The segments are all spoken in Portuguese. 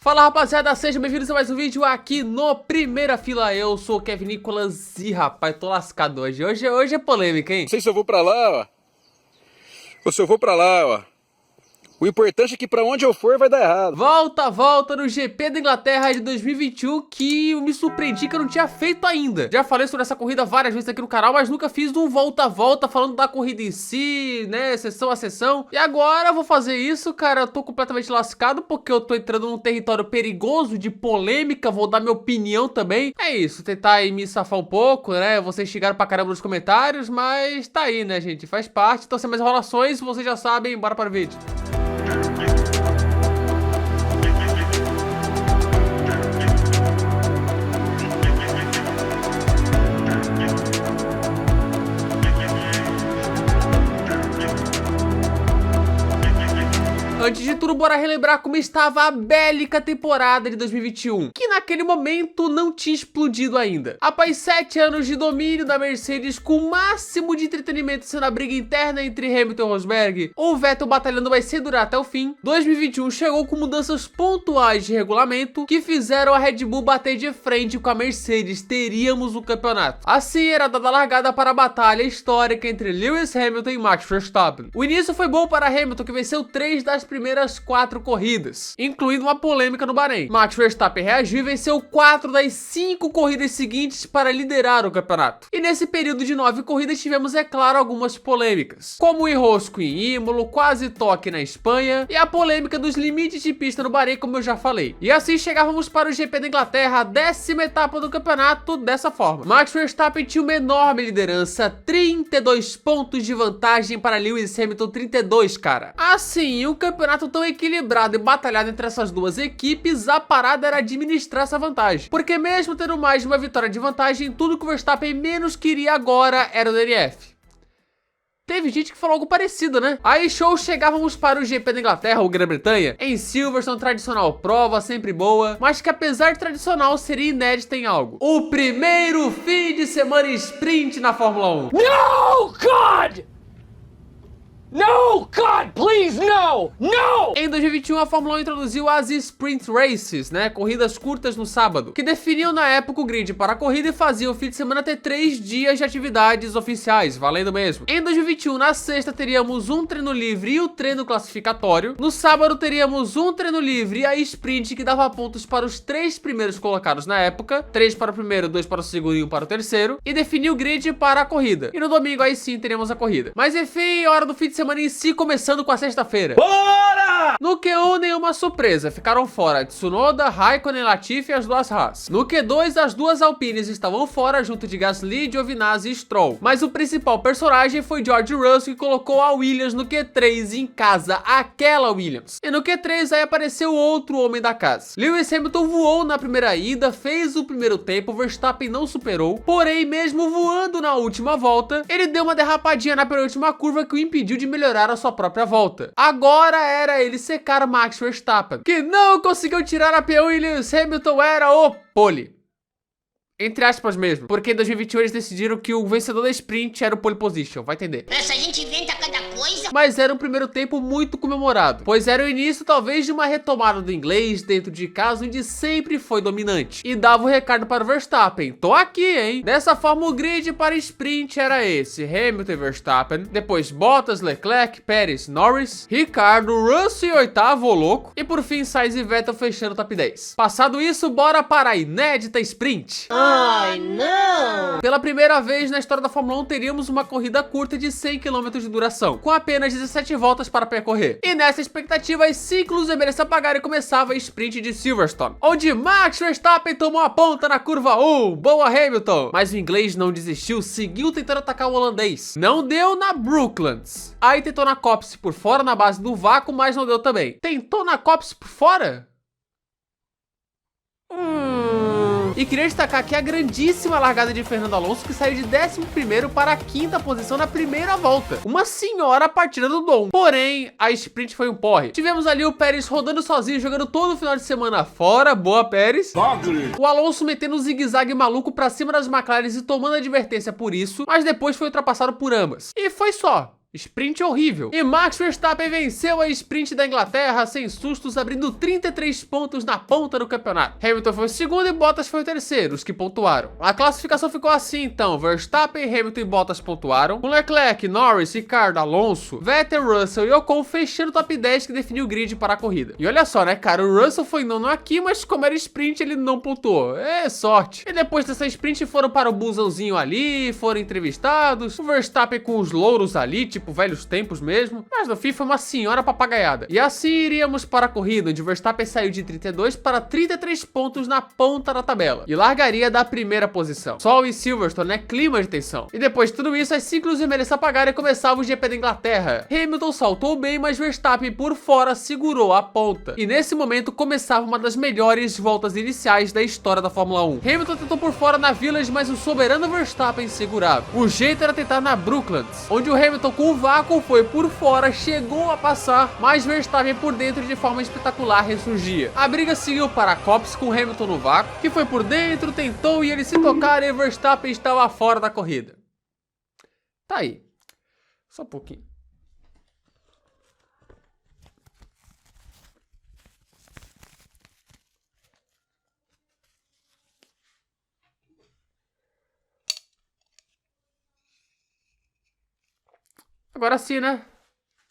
Fala rapaziada, sejam bem-vindos a mais um vídeo aqui no Primeira Fila. Eu sou o Kevin Nicolas e rapaz, tô lascado hoje. Hoje é polêmica, hein? Não sei se eu vou pra lá, ó. Ou se eu vou pra lá, ó. O importante é que pra onde eu for vai dar errado. Volta no GP da Inglaterra de 2021 que eu me surpreendi que eu não tinha feito ainda. Já falei sobre essa corrida várias vezes aqui no canal, mas nunca fiz um volta falando da corrida em si, né, sessão a sessão. E agora eu vou fazer isso, cara. Eu tô completamente lascado porque eu tô entrando num território perigoso de polêmica. Vou dar minha opinião também. É isso, tentar aí me safar um pouco, né. Vocês chegaram pra caramba nos comentários, mas tá aí, né, gente, faz parte. Então sem mais enrolações, vocês já sabem, bora para o vídeo. Antes de tudo, bora relembrar como estava a bélica temporada de 2021, que naquele momento não tinha explodido ainda. Após 7 anos de domínio da Mercedes, com o máximo de entretenimento sendo a briga interna entre Hamilton e Rosberg, o Vettel batalhando vai se durar até o fim, 2021 chegou com mudanças pontuais de regulamento que fizeram a Red Bull bater de frente com a Mercedes. Teríamos o campeonato. Assim era dada a largada para a batalha histórica entre Lewis Hamilton e Max Verstappen. O início foi bom para Hamilton, que venceu 3 das primeiras 4 corridas, incluindo uma polêmica no Bahrein. Max Verstappen reagiu e venceu 4 das 5 corridas seguintes para liderar o campeonato. E nesse período de 9 corridas tivemos, é claro, algumas polêmicas, como o enrosco em Imola, quase toque na Espanha e a polêmica dos limites de pista no Bahrein, como eu já falei. E assim chegávamos para o GP da Inglaterra, a 10ª etapa do campeonato, dessa forma. Max Verstappen tinha uma enorme liderança, 32 pontos de vantagem para Lewis Hamilton, 32, cara. Assim, o campeonato tão equilibrado e batalhado entre essas duas equipes, a parada era administrar essa vantagem. Porque mesmo tendo mais de uma vitória de vantagem, tudo que o Verstappen menos queria agora era o DNF. Teve gente que falou algo parecido, né? Aí show, chegávamos para o GP da Inglaterra, ou Grã-Bretanha, em Silverstone, tradicional prova, sempre boa, mas que apesar de tradicional, seria inédita em algo. O primeiro fim de semana sprint na Fórmula 1. No, God! No, God, please, no! No! Em 2021, a Fórmula 1 introduziu as Sprint Races, né? Corridas curtas no sábado, que definiam na época o grid para a corrida e faziam o fim de semana ter 3 dias de atividades oficiais, valendo mesmo. Em 2021, na sexta, teríamos um treino livre e o treino classificatório. No sábado, teríamos um treino livre e a sprint, que dava pontos para os 3 primeiros colocados na época, 3 para o primeiro, 2 para o segundo e 1 para o terceiro, e definia o grid para a corrida. E no domingo, aí sim, teríamos a corrida. Mas enfim, hora do fim de semana em si, começando com a sexta-feira. Bora! No Q1, nenhuma surpresa, ficaram fora Tsunoda, Raikkonen, Latifi e as duas Haas. No Q2, as duas Alpines estavam fora, junto de Gasly, Giovinazzi e Stroll. Mas o principal personagem foi George Russell, que colocou a Williams no Q3 em casa, aquela Williams. E no Q3 aí apareceu outro homem da casa. Lewis Hamilton voou na primeira ida, fez o primeiro tempo, Verstappen não superou, porém mesmo voando na última volta, ele deu uma derrapadinha na penúltima curva que o impediu de melhorar a sua própria volta. Agora era ele secar Max Verstappen, que não conseguiu tirar a P1 e Lewis Hamilton era o pole. Entre aspas mesmo, porque em 2021 eles decidiram que o vencedor da sprint era o pole position, vai entender. Essa gente inventa cada coisa. Mas era um primeiro tempo muito comemorado, pois era o início talvez de uma retomada do inglês dentro de casa, onde sempre foi dominante. E dava o recado para o Verstappen, tô aqui, hein? Dessa forma o grid para sprint era esse: Hamilton e Verstappen, depois Bottas, Leclerc, Pérez, Norris, Ricardo, Russell em oitavo, ô louco, e por fim Sainz e Vettel fechando o top 10. Passado isso, bora para a inédita sprint. Ai, não! Pela primeira vez na história da Fórmula 1 teríamos uma corrida curta de 100 km de duração, com apenas 17 voltas para percorrer. E nessa expectativa, as ciclos deveriam se apagar e começava a sprint de Silverstone, onde Max Verstappen tomou a ponta na curva 1, boa Hamilton! Mas o inglês não desistiu, seguiu tentando atacar o holandês. Não deu na Brooklands. Aí tentou na Copse por fora, na base do vácuo, mas não deu também. Tentou na Copse por fora? E queria destacar aqui a grandíssima largada de Fernando Alonso, que saiu de 11º para a 5ª posição na primeira volta. Uma senhora partida do Dom. Porém, a sprint foi um porre. Tivemos ali o Pérez rodando sozinho, jogando todo o final de semana fora. Boa, Pérez. O Alonso metendo um zigue-zague maluco pra cima das McLaren e tomando advertência por isso, mas depois foi ultrapassado por ambas. E foi só. Sprint horrível. E Max Verstappen venceu a sprint da Inglaterra sem sustos, abrindo 33 pontos na ponta do campeonato. Hamilton foi o segundo e Bottas foi o terceiro, os que pontuaram. A classificação ficou assim então: Verstappen, Hamilton e Bottas pontuaram, com Leclerc, Norris, Ricardo, Alonso, Vettel, Russell e Ocon fechando o top 10 que definiu o grid para a corrida. E olha só, né, cara, o Russell foi nono aqui, mas como era sprint ele não pontuou. É sorte. E depois dessa sprint foram para o busãozinho ali, foram entrevistados, o Verstappen com os louros ali, tipo velhos tempos mesmo, mas no fim foi uma senhora papagaiada. E assim iríamos para a corrida, onde o Verstappen saiu de 32 para 33 pontos na ponta da tabela e largaria da primeira posição. Sol e Silverstone, né, clima de tensão. E depois de tudo isso, as ciclos vermelhos se apagaram e começava o GP da Inglaterra. Hamilton saltou bem, mas Verstappen por fora segurou a ponta. E nesse momento começava uma das melhores voltas iniciais da história da Fórmula 1. Hamilton tentou por fora na Village, mas o soberano Verstappen segurava. O jeito era tentar na Brooklands, onde o Hamilton com o vácuo foi por fora, chegou a passar, mas Verstappen por dentro de forma espetacular ressurgia. A briga seguiu para a Copse com Hamilton no vácuo, que foi por dentro, tentou e eles se tocaram e Verstappen estava fora da corrida. Tá aí. Só um pouquinho. Agora sim, né?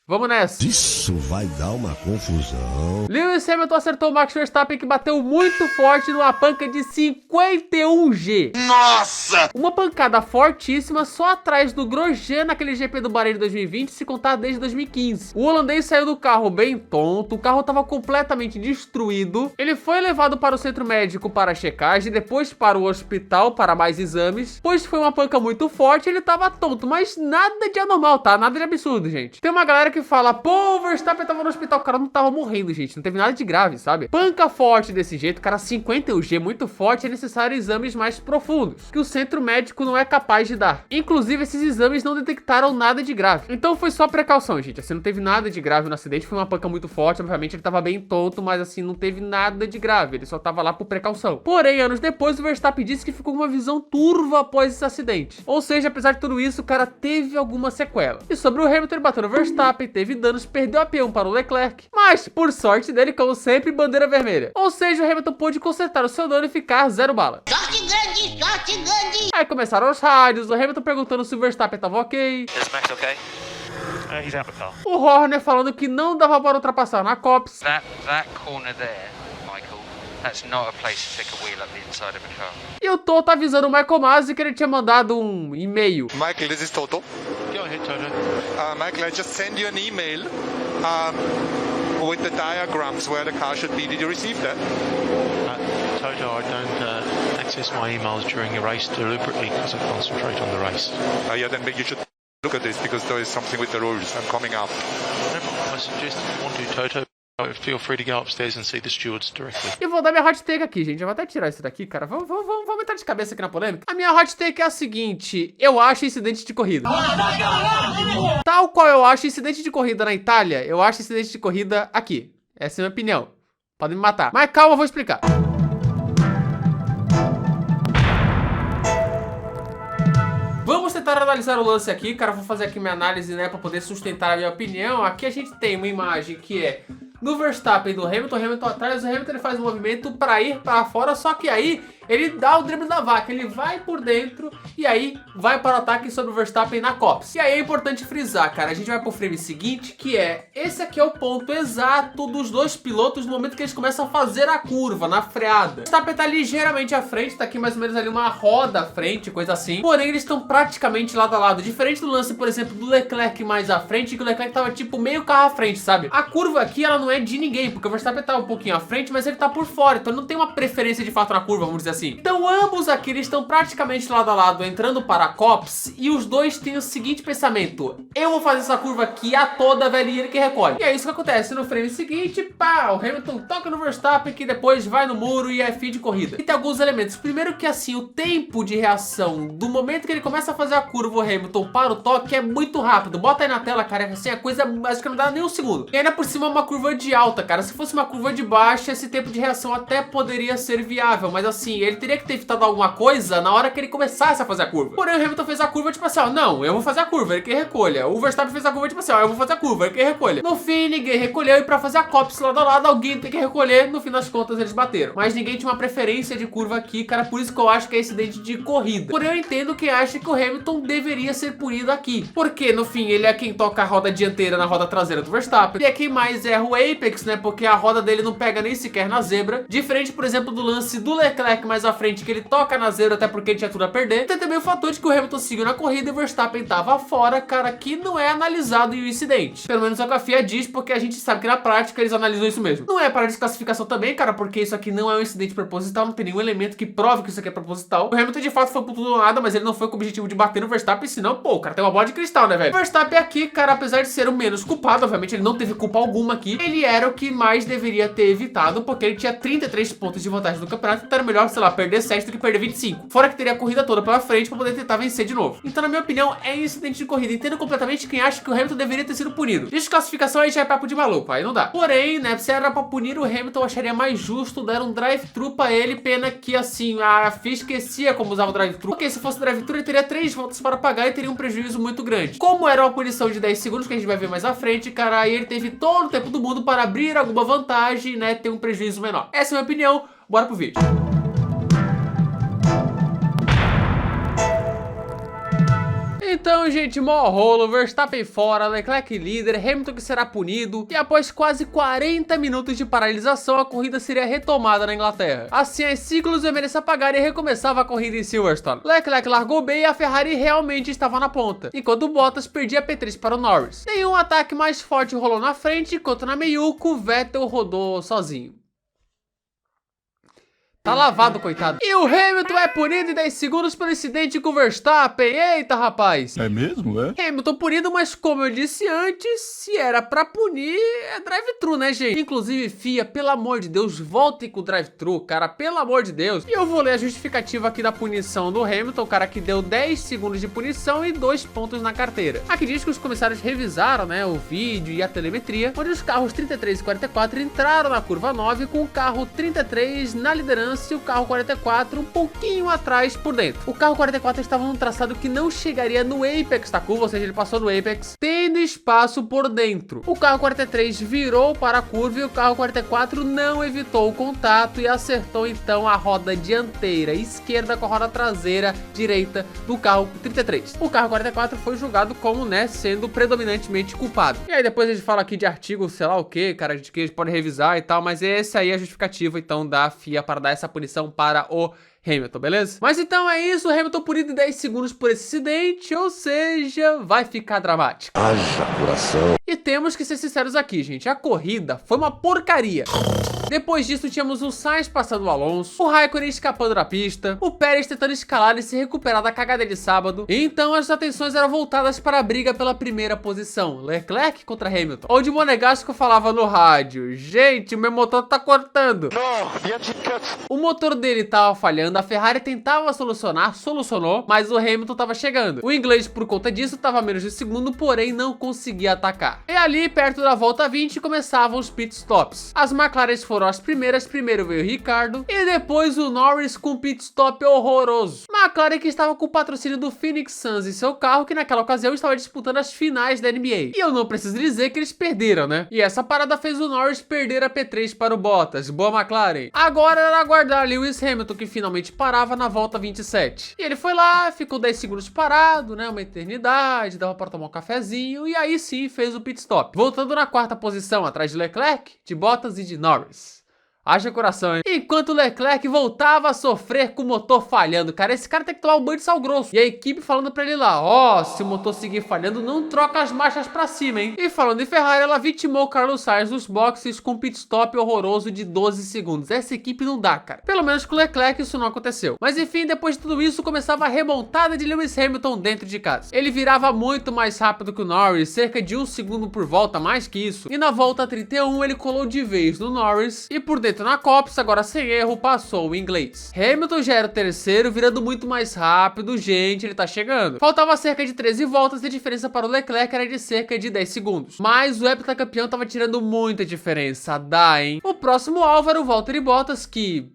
Vamos nessa. Isso vai dar uma confusão. Lewis Hamilton acertou o Max Verstappen, que bateu muito forte numa panca de 51G. Nossa! Uma pancada fortíssima só atrás do Grosjean naquele GP do Bahrein de 2020, se contar desde 2015. O holandês saiu do carro bem tonto, o carro estava completamente destruído. Ele foi levado para o centro médico para checagem, depois para o hospital para mais exames, pois foi uma panca muito forte, ele estava tonto, mas nada de anormal, tá? Nada de absurdo, gente. Tem uma galera que fala, pô, o Verstappen tava no hospital, o cara não tava morrendo, gente, não teve nada de grave, sabe? Panca forte desse jeito, cara, 51G muito forte, é necessário exames mais profundos, que o centro médico não é capaz de dar. Inclusive, esses exames não detectaram nada de grave. Então foi só precaução, gente, assim, não teve nada de grave no acidente, foi uma panca muito forte, obviamente ele tava bem tonto, mas assim, não teve nada de grave, ele só tava lá por precaução. Porém, anos depois, o Verstappen disse que ficou com uma visão turva após esse acidente. Ou seja, apesar de tudo isso, o cara teve alguma sequela. E sobre o Hamilton, ele bateu no Verstappen, teve danos, perdeu a P1 para o Leclerc, mas por sorte dele, como sempre, bandeira vermelha. Ou seja, o Hamilton pôde consertar o seu dano e ficar 0 bala. Sorte grande, sorte grande. Aí começaram os rádios, o Hamilton perguntando se o Verstappen tava ok. Is Max okay? He's out the car. O Horner falando que não dava para ultrapassar na Copse. That corner there, Michael, that's not a place to take a wheel up the inside of a car. E o Toto avisando o Michael Masi que ele tinha mandado um e-mail. Michael, this is Toto. Go ahead, Toto. Michael, I just sent you an email with the diagrams where the car should be. Did you receive that? Toto, I don't access my emails during a race deliberately because I concentrate on the race. Yeah, then you should look at this because there is something with the rules and coming up. I suggest if you want to, Toto, feel free to go upstairs and see the stewards directly. E vou dar minha hot take aqui, gente. Eu vou até tirar isso daqui, cara. Vamos entrar de cabeça aqui na polêmica. A minha hot take é a seguinte: eu acho incidente de corrida. Tal qual eu acho incidente de corrida na Itália, eu acho incidente de corrida aqui. Essa é a minha opinião. Podem me matar. Mas calma, eu vou explicar. Vamos tentar analisar o lance aqui, cara. Vou fazer aqui minha análise, né, pra poder sustentar a minha opinião. Aqui a gente tem uma imagem que é do Verstappen e do Hamilton. O Hamilton atrás, o Hamilton ele faz um movimento pra ir pra fora, só que aí ele dá o drible da vaca, ele vai por dentro e aí vai para o ataque sobre o Verstappen na Copse. E aí é importante frisar, cara, a gente vai pro frame seguinte, que é, esse aqui é o ponto exato dos dois pilotos no momento que eles começam a fazer a curva, na freada. O Verstappen tá ligeiramente à frente, tá aqui mais ou menos ali uma roda à frente, coisa assim. Porém, eles estão praticamente lado a lado, diferente do lance, por exemplo, do Leclerc mais à frente, que o Leclerc tava tipo meio carro à frente, sabe? A curva aqui, ela não é de ninguém, porque o Verstappen tá um pouquinho à frente, mas ele tá por fora, então ele não tem uma preferência de fato na curva, vamos dizer assim. Então ambos aqui eles estão praticamente lado a lado entrando para a Copse e os dois têm o seguinte pensamento: eu vou fazer essa curva aqui a toda, velhinha, ele que recolhe. E é isso que acontece no frame seguinte, pá, o Hamilton toca no Verstappen, que depois vai no muro e é fim de corrida. E tem alguns elementos. Primeiro que assim, o tempo de reação do momento que ele começa a fazer a curva, o Hamilton para o toque é muito rápido. Bota aí na tela, cara, assim, a coisa acho que não dá nem um segundo. E ainda por cima uma curva de alta, cara. Se fosse uma curva de baixa, esse tempo de reação até poderia ser viável, mas assim, ele teria que ter evitado alguma coisa na hora que ele começasse a fazer a curva. Porém, o Hamilton fez a curva tipo assim, ó, não, eu vou fazer a curva, ele que recolha. O Verstappen fez a curva tipo assim, ó, eu vou fazer a curva, ele que recolha. No fim, ninguém recolheu e pra fazer a copse lado a lado, alguém tem que recolher. No fim das contas, eles bateram. Mas ninguém tinha uma preferência de curva aqui, cara, por isso que eu acho que é incidente de corrida. Porém, eu entendo quem acha que o Hamilton deveria ser punido aqui. Porque, no fim, ele é quem toca a roda dianteira na roda traseira do Verstappen. E é quem mais erra o Apex, né? Porque a roda dele não pega nem sequer na zebra. Diferente, por exemplo, do lance do Leclerc mais à frente, que ele toca na zebra até porque ele tinha tudo a perder. Tem também o fator de que o Hamilton seguiu na corrida e o Verstappen tava fora, cara, que não é analisado em um incidente. Pelo menos é o que a FIA diz, porque a gente sabe que na prática eles analisam isso mesmo. Não é para desclassificação também, cara, porque isso aqui não é um incidente proposital, não tem nenhum elemento que prove que isso aqui é proposital. O Hamilton de fato foi por tudo ou nada, mas ele não foi com o objetivo de bater no Verstappen, senão, pô, o cara tem uma bola de cristal, né, velho? O Verstappen aqui, cara, apesar de ser o menos culpado, obviamente ele não teve culpa alguma aqui, ele era o que mais deveria ter evitado, porque ele tinha 33 pontos de vantagem no campeonato, então era melhor, sei lá, perder 7 do que perder 25. Fora que teria a corrida toda pela frente pra poder tentar vencer de novo. Então, na minha opinião, é incidente de corrida. Entendo completamente quem acha que o Hamilton deveria ter sido punido. Desclassificação aí já é papo de maluco, aí não dá. Porém, né, se era pra punir o Hamilton, eu acharia mais justo dar um drive-thru pra ele, pena que, assim, a FIA esquecia como usava o drive-thru, porque se fosse drive-thru ele teria 3 voltas para pagar e teria um prejuízo muito grande. Como era uma punição de 10 segundos, que a gente vai ver mais à frente, cara, aí ele teve todo o tempo do mundo para abrir alguma vantagem, né, ter um prejuízo menor. Essa é a minha opinião, bora pro vídeo. Então, gente, mó rolo, Verstappen fora, Leclerc líder, Hamilton que será punido, e após quase 40 minutos de paralisação, a corrida seria retomada na Inglaterra. Assim, as ciclos iam se apagar e recomeçava a corrida em Silverstone. Leclerc largou bem e a Ferrari realmente estava na ponta, enquanto Bottas perdia a P3 para o Norris. Nenhum ataque mais forte rolou na frente, enquanto na meiuca o Vettel rodou sozinho. Tá lavado, coitado. E o Hamilton é punido em 10 segundos pelo incidente com o Verstappen. Eita, rapaz. É mesmo, é? Hamilton punido, mas como eu disse antes, se era pra punir, é drive-thru, né, gente? Inclusive, FIA, pelo amor de Deus, voltem com o drive-thru, cara, pelo amor de Deus. E eu vou ler a justificativa aqui da punição do Hamilton, cara, que deu 10 segundos de punição e 2 pontos na carteira. Aqui diz que os comissários revisaram, né, o vídeo e a telemetria, onde os carros 33 e 44 entraram na curva 9 com o carro 33 na liderança e o carro 44 um pouquinho atrás por dentro. O carro 44 estava num traçado que não chegaria no apex da curva, ou seja, ele passou no apex, tendo espaço por dentro. O carro 43 virou para a curva e o carro 44 não evitou o contato e acertou então a roda dianteira esquerda com a roda traseira direita do carro 33. O carro 44 foi julgado como, né, sendo predominantemente culpado. E aí depois a gente fala aqui de artigo, sei lá o que, cara, de que eles podem revisar e tal, mas essa aí é a justificativa então da FIA para dar essa punição para o Hamilton, beleza? Mas então é isso, o Hamilton punido em 10 segundos por esse acidente, ou seja, vai ficar dramático. Haja coração. E temos que ser sinceros aqui, gente, a corrida foi uma porcaria. Depois disso, tínhamos o Sainz passando o Alonso, o Raikkonen escapando da pista, o Pérez tentando escalar e se recuperar da cagada de sábado. E então as atenções eram voltadas para a briga pela primeira posição, Leclerc contra Hamilton, onde o Monegasco falava no rádio: gente, meu motor tá cortando. O motor dele tava falhando, a Ferrari tentava solucionar, solucionou, mas o Hamilton tava chegando. O inglês, por conta disso, tava a menos de segundo, porém não conseguia atacar. E ali, perto da volta 20, começavam os pit stops. As McLaren foram as primeiras, primeiro veio o Ricardo e depois o Norris com pit stop horroroso. McLaren que estava com o patrocínio do Phoenix Suns em seu carro, que naquela ocasião estava disputando as finais da NBA. E eu não preciso dizer que eles perderam, né? E essa parada fez o Norris perder a P3 para o Bottas. Boa, McLaren. Agora era aguardar Lewis Hamilton, que finalmente parava na volta 27. E ele foi lá, ficou 10 segundos parado, né? Uma eternidade, dava para tomar um cafezinho e aí sim fez o pit stop. Voltando na quarta posição, atrás de Leclerc, de Bottas e de Norris. Haja coração, hein? Enquanto o Leclerc voltava a sofrer com o motor falhando. Cara, esse cara tem que tomar um banho de sal grosso. E a equipe falando pra ele lá: ó, se o motor seguir falhando, não troca as marchas pra cima, hein? E falando em Ferrari, ela vitimou o Carlos Sainz nos boxes com um pit stop horroroso de 12 segundos. Essa equipe não dá, cara. Pelo menos com o Leclerc isso não aconteceu. Mas enfim, depois de tudo isso, começava a remontada de Lewis Hamilton dentro de casa. Ele virava muito mais rápido que o Norris, cerca de 1 segundo por volta, mais que isso. E na volta 31, ele colou de vez no Norris e por dentro na Copse, agora sem erro, passou o inglês. Hamilton já era o terceiro, virando muito mais rápido. Gente, ele tá chegando. Faltava cerca de 13 voltas e a diferença para o Leclerc era de cerca de 10 segundos. Mas o heptacampeão tava tirando muita diferença. Dá, hein? O próximo alvo era o Valtteri Bottas, que...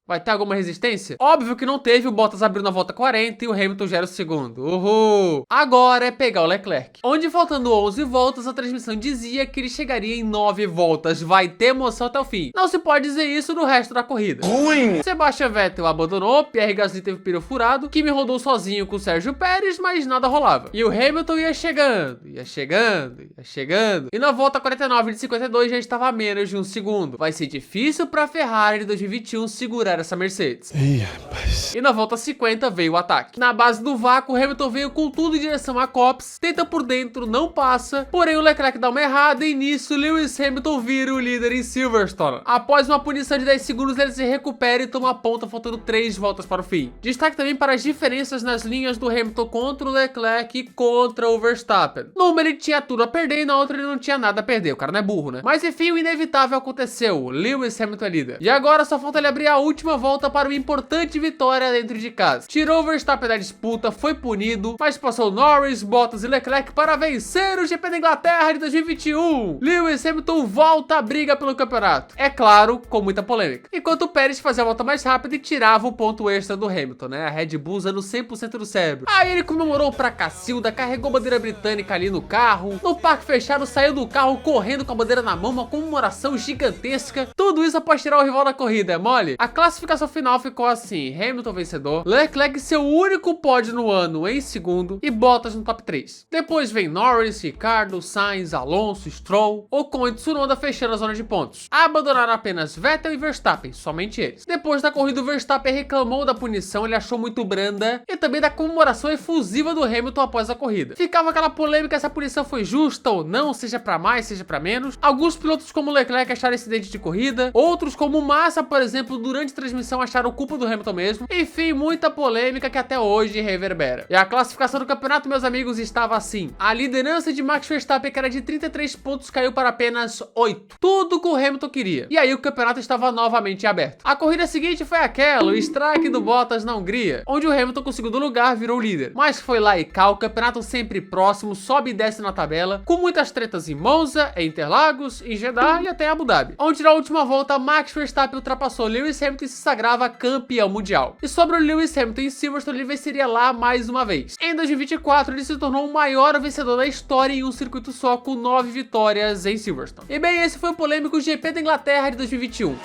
Vai ter alguma resistência? Óbvio que não teve, o Bottas abriu na volta 40 e o Hamilton já era o segundo. Uhul! Agora é pegar o Leclerc. Onde faltando 11 voltas, a transmissão dizia que ele chegaria em 9 voltas. Vai ter emoção até o fim. Não se pode dizer isso no resto da corrida. Ruim! Sebastian Vettel abandonou, Pierre Gasly teve pneu furado, Kimi rodou sozinho com o Sérgio Pérez, mas nada rolava. E o Hamilton ia chegando, ia chegando, ia chegando. E na volta 49 de 52 já estava a menos de um segundo. Vai ser difícil pra Ferrari de 2021 segurar essa Mercedes. Ih, rapaz. E na volta 50 veio o ataque. Na base do vácuo, Hamilton veio com tudo em direção a Copse, tenta por dentro, não passa, porém o Leclerc dá uma errada e nisso Lewis Hamilton vira o líder em Silverstone. Após uma punição de 10 segundos, ele se recupera e toma a ponta faltando 3 voltas para o fim. Destaque também para as diferenças nas linhas do Hamilton contra o Leclerc e contra o Verstappen. Numa ele tinha tudo a perder e na outra ele não tinha nada a perder. O cara não é burro, né? Mas enfim, o inevitável aconteceu. Lewis Hamilton é líder. E agora só falta ele abrir a última volta para uma importante vitória dentro de casa. Tirou o Verstappen da disputa, foi punido, mas passou Norris, Bottas e Leclerc para vencer o GP da Inglaterra de 2021. Lewis Hamilton volta à briga pelo campeonato. É claro, com muita polêmica. Enquanto o Pérez fazia a volta mais rápida e tirava o ponto extra do Hamilton, né? A Red Bull usando 100% do cérebro. Aí ele comemorou pra Cacilda, carregou a bandeira britânica ali no carro. No parque fechado, saiu do carro correndo com a bandeira na mão, uma comemoração gigantesca. Tudo isso após tirar o rival da corrida, é mole? A classificação final ficou assim: Hamilton vencedor, Leclerc seu único pódio no ano em segundo e Bottas no top 3. Depois vem Norris, Ricardo, Sainz, Alonso, Stroll, Ocon e Tsunoda fechando a zona de pontos. Abandonaram apenas Vettel e Verstappen, somente eles. Depois da corrida, o Verstappen reclamou da punição, ele achou muito branda, e também da comemoração efusiva do Hamilton após a corrida. Ficava aquela polêmica se a punição foi justa ou não, seja pra mais, seja pra menos. Alguns pilotos como Leclerc acharam incidente de corrida, outros como Massa, por exemplo, durante a transmissão acharam culpa do Hamilton mesmo. Enfim, muita polêmica que até hoje reverbera. E a classificação do campeonato, meus amigos, estava assim: a liderança de Max Verstappen, que era de 33 pontos, caiu para apenas 8. Tudo que o Hamilton queria. E aí o campeonato estava novamente aberto. A corrida seguinte foi aquela, o strike do Bottas na Hungria, onde o Hamilton com o segundo lugar virou líder. Mas foi lá e cá, o campeonato sempre próximo, sobe e desce na tabela, com muitas tretas em Monza, em Interlagos, em Jeddah e até em Abu Dhabi. Onde na última volta, Max Verstappen ultrapassou Lewis Hamilton e se sagrava campeão mundial. E sobre o Lewis Hamilton em Silverstone, ele venceria lá mais uma vez. Em 2024, ele se tornou o maior vencedor da história em um circuito só, com 9 vitórias em Silverstone. E bem, esse foi o polêmico GP da Inglaterra de 2021.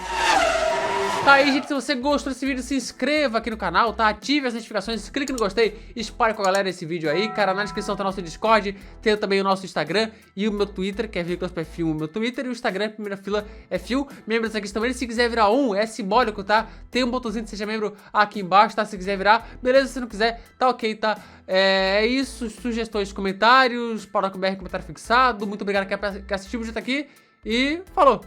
Tá aí, gente, se você gostou desse vídeo, se inscreva aqui no canal, tá? Ative as notificações, clique no gostei, espalhe com a galera esse vídeo aí. Cara, na descrição tá nosso Discord, tem também o nosso Instagram e o meu Twitter, que é Fio, o meu Twitter, e o Instagram, primeira fila é Fio. Membros aqui também, se quiser virar um, é simbólico, tá? Tem um botãozinho de seja membro aqui embaixo, tá? Se quiser virar, beleza, se não quiser, tá ok, tá? É isso, sugestões, comentários, Paulo BR, comentário fixado. Muito obrigado que assistiu o vídeo até aqui e falou!